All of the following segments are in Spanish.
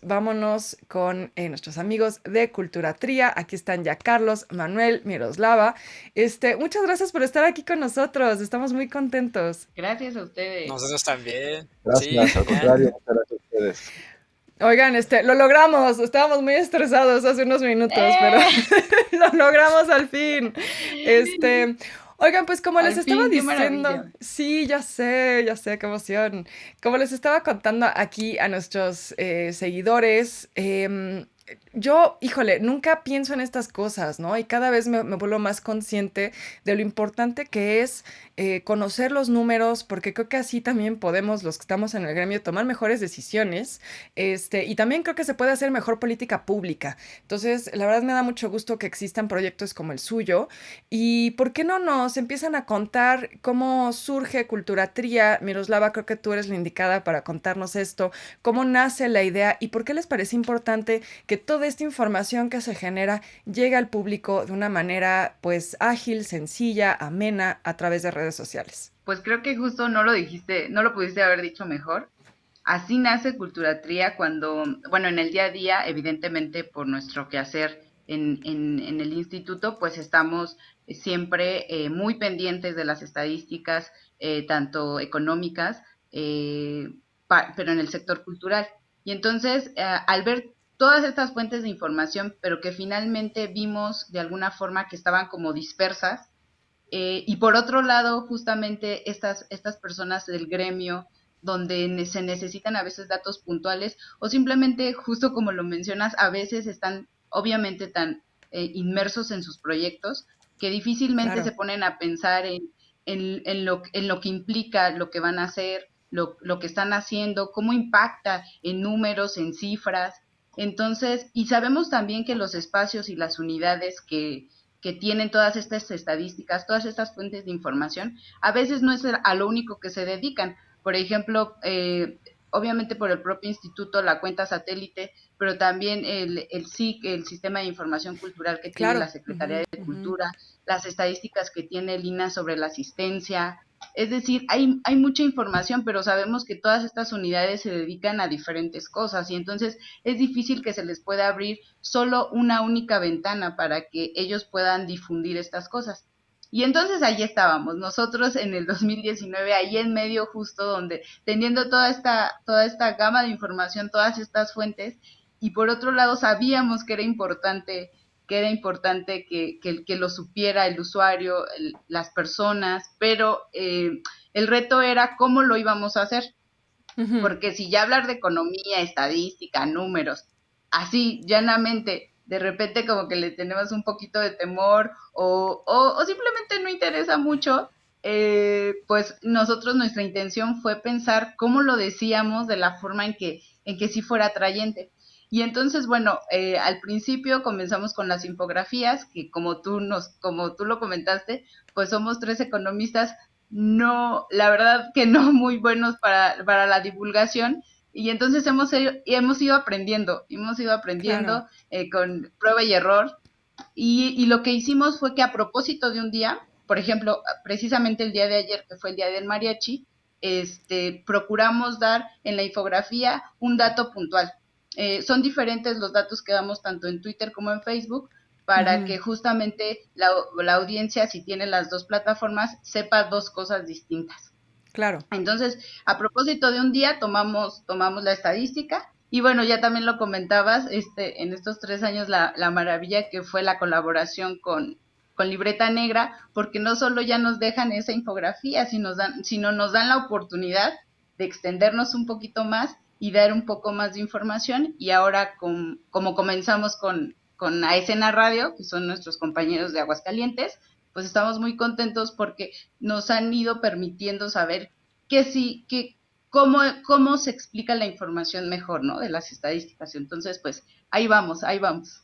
vámonos con nuestros amigos de Cultura Tría. Aquí están ya Carlos, Manuel, Miroslava. Muchas gracias por estar aquí con nosotros. Estamos muy contentos. Gracias a ustedes. Nosotros también. Sí, Gracias, al genial. contrario, muchas gracias a ustedes. Oigan, lo logramos. Estábamos muy estresados hace unos minutos, pero ¡Eh! lo logramos al fin. Oigan, pues como les Al estaba fin, qué diciendo, maravilla. sí, ya sé, qué emoción. Como les estaba contando aquí a nuestros seguidores, yo, híjole, nunca pienso en estas cosas, ¿no? Y cada vez me vuelvo más consciente de lo importante que es conocer los números, porque creo que así también podemos, los que estamos en el gremio, tomar mejores decisiones. Y también creo que se puede hacer mejor política pública. Entonces, la verdad me da mucho gusto que existan proyectos como el suyo. ¿Y por qué no nos empiezan a contar cómo surge Cultura Tría? Miroslava, creo que tú eres la indicada para contarnos esto, cómo nace la idea y por qué les parece importante que toda esta información que se genera llegue al público de una manera pues ágil, sencilla, amena a través de redes sociales. Pues creo que justo no lo dijiste, no lo pudiste haber dicho mejor. Así nace Culturatría cuando, bueno, en el día a día, evidentemente por nuestro quehacer en el instituto, pues estamos siempre muy pendientes de las estadísticas, tanto económicas, pero en el sector cultural. Y entonces, al ver todas estas fuentes de información, pero que finalmente vimos de alguna forma que estaban como dispersas, y por otro lado, justamente estas personas del gremio, donde se necesitan a veces datos puntuales o simplemente, justo como lo mencionas, a veces están obviamente tan inmersos en sus proyectos que difícilmente se Claro. ponen a pensar en lo que implica lo que van a hacer, lo que están haciendo, cómo impacta en números, en cifras. Entonces, y sabemos también que los espacios y las unidades que tienen todas estas estadísticas, todas estas fuentes de información, a veces no es a lo único que se dedican. Por ejemplo, obviamente por el propio instituto, la cuenta satélite, pero también el SIC, el Sistema de Información Cultural que tiene la Claro. Secretaría Ujú, de ujú. Cultura, las estadísticas que tiene el INAH sobre la asistencia. Es decir, hay mucha información, pero sabemos que todas estas unidades se dedican a diferentes cosas y entonces es difícil que se les pueda abrir solo una única ventana para que ellos puedan difundir estas cosas. Y entonces ahí estábamos, nosotros en el 2019, ahí en medio justo donde teniendo toda esta gama de información, todas estas fuentes, y por otro lado sabíamos que era importante que lo supiera el usuario, las personas, pero el reto era cómo lo íbamos a hacer, Ujú. porque si ya hablar de economía, estadística, números, así llanamente, de repente como que le tenemos un poquito de temor o simplemente no interesa mucho, pues nosotros nuestra intención fue pensar cómo lo decíamos de la forma en que sí fuera atrayente. Y entonces, bueno, al principio comenzamos con las infografías, que como tú lo comentaste, pues somos tres economistas no, la verdad que no muy buenos para la divulgación. Y entonces hemos ido Claro. aprendiendo con prueba y error. Y lo que hicimos fue que a propósito de un día, por ejemplo, precisamente el día de ayer, que fue el día del mariachi, procuramos dar en la infografía un dato puntual. Son diferentes los datos que damos tanto en Twitter como en Facebook para Ujú. que justamente la audiencia, si tiene las dos plataformas, sepa dos cosas distintas. Claro. Entonces, a propósito de un día, tomamos la estadística y bueno, ya también lo comentabas, en estos 3 años la maravilla que fue la colaboración con Libreta Negra, porque no solo ya nos dejan esa infografía, sino nos dan la oportunidad de extendernos un poquito más y dar un poco más de información. Y ahora, como comenzamos con A Escena Radio, que son nuestros compañeros de Aguascalientes, pues estamos muy contentos porque nos han ido permitiendo saber que sí, cómo se explica la información mejor, ¿no? De las estadísticas. Entonces, pues ahí vamos, ahí vamos.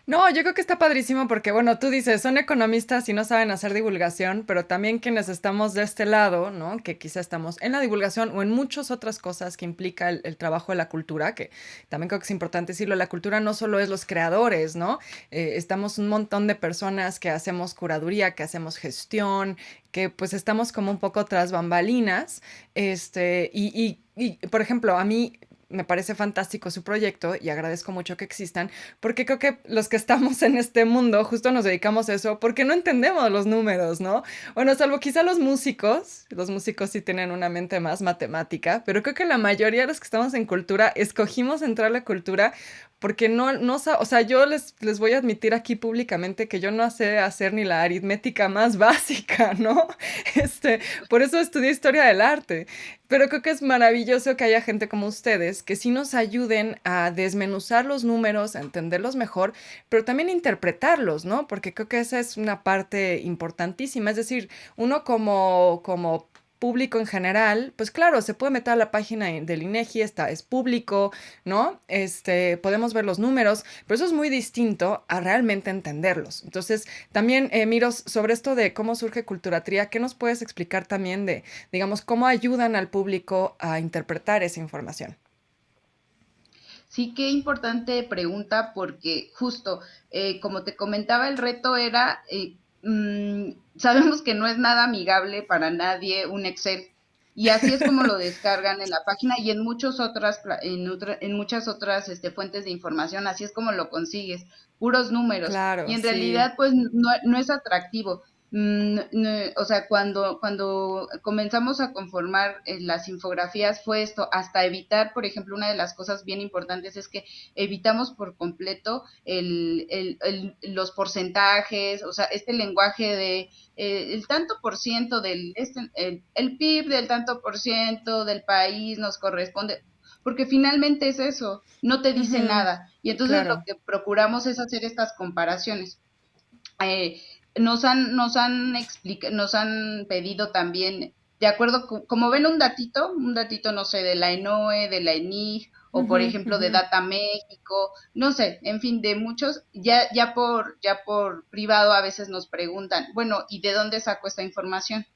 No, yo creo que está padrísimo porque, bueno, tú dices, son economistas y no saben hacer divulgación, pero también quienes estamos de este lado, ¿no? Que quizá estamos en la divulgación o en muchas otras cosas que implica el trabajo de la cultura, que también creo que es importante decirlo, la cultura no solo es los creadores, ¿no? Estamos un montón de personas que hacemos curaduría, que hacemos gestión, que pues estamos como un poco tras bambalinas, por ejemplo, a mí me parece fantástico su proyecto y agradezco mucho que existan, porque creo que los que estamos en este mundo justo nos dedicamos a eso porque no entendemos los números, ¿no? Bueno, salvo quizá los músicos sí tienen una mente más matemática, pero creo que la mayoría de los que estamos en cultura escogimos entrar a la cultura porque o sea, yo les voy a admitir aquí públicamente que yo no sé hacer ni la aritmética más básica, ¿no? Por eso estudié historia del arte. Pero creo que es maravilloso que haya gente como ustedes que sí nos ayuden a desmenuzar los números, a entenderlos mejor, pero también interpretarlos, ¿no? Porque creo que esa es una parte importantísima. Es decir, uno como público en general, pues claro, se puede meter a la página del INEGI, es público, ¿no? Podemos ver los números, pero eso es muy distinto a realmente entenderlos. Entonces, también, Miros, sobre esto de cómo surge Culturatría, ¿qué nos puedes explicar también de, digamos, cómo ayudan al público a interpretar esa información? Sí, qué importante pregunta porque justo, como te comentaba, el reto era, sabemos que no es nada amigable para nadie un Excel y así es como lo descargan en la página y en muchas otras, en muchas otras fuentes de información, así es como lo consigues, puros números y Claro, en sí, realidad pues no es atractivo. O sea, cuando comenzamos a conformar las infografías fue esto, hasta evitar, por ejemplo, una de las cosas bien importantes es que evitamos por completo los porcentajes, o sea, este lenguaje de el tanto por ciento el PIB del tanto por ciento del país nos corresponde, porque finalmente es eso, no te dice ujú, nada. Y entonces lo claro, que procuramos es hacer estas comparaciones. eh, nos han pedido también, de acuerdo, como ven un datito, no sé, de la ENOE, de la ENIG, o por ujú, ejemplo de ujú, Data México, no sé, en fin, de muchos, ya por privado a veces nos preguntan, bueno, ¿y de dónde saco esta información?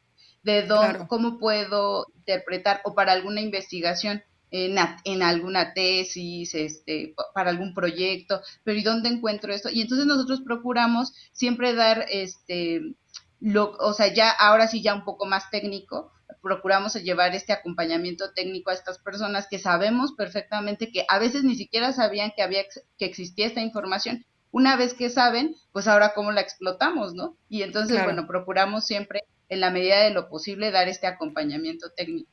¿De dónde, claro, cómo puedo interpretar o para alguna investigación? En alguna tesis, para algún proyecto, pero ¿y dónde encuentro esto? Y entonces nosotros procuramos siempre dar o sea, ya ahora sí ya un poco más técnico, procuramos llevar este acompañamiento técnico a estas personas que sabemos perfectamente que a veces ni siquiera sabían que existía esta información. Una vez que saben, pues ahora cómo la explotamos, ¿no? Y entonces, claro. bueno, procuramos siempre en la medida de lo posible dar este acompañamiento técnico.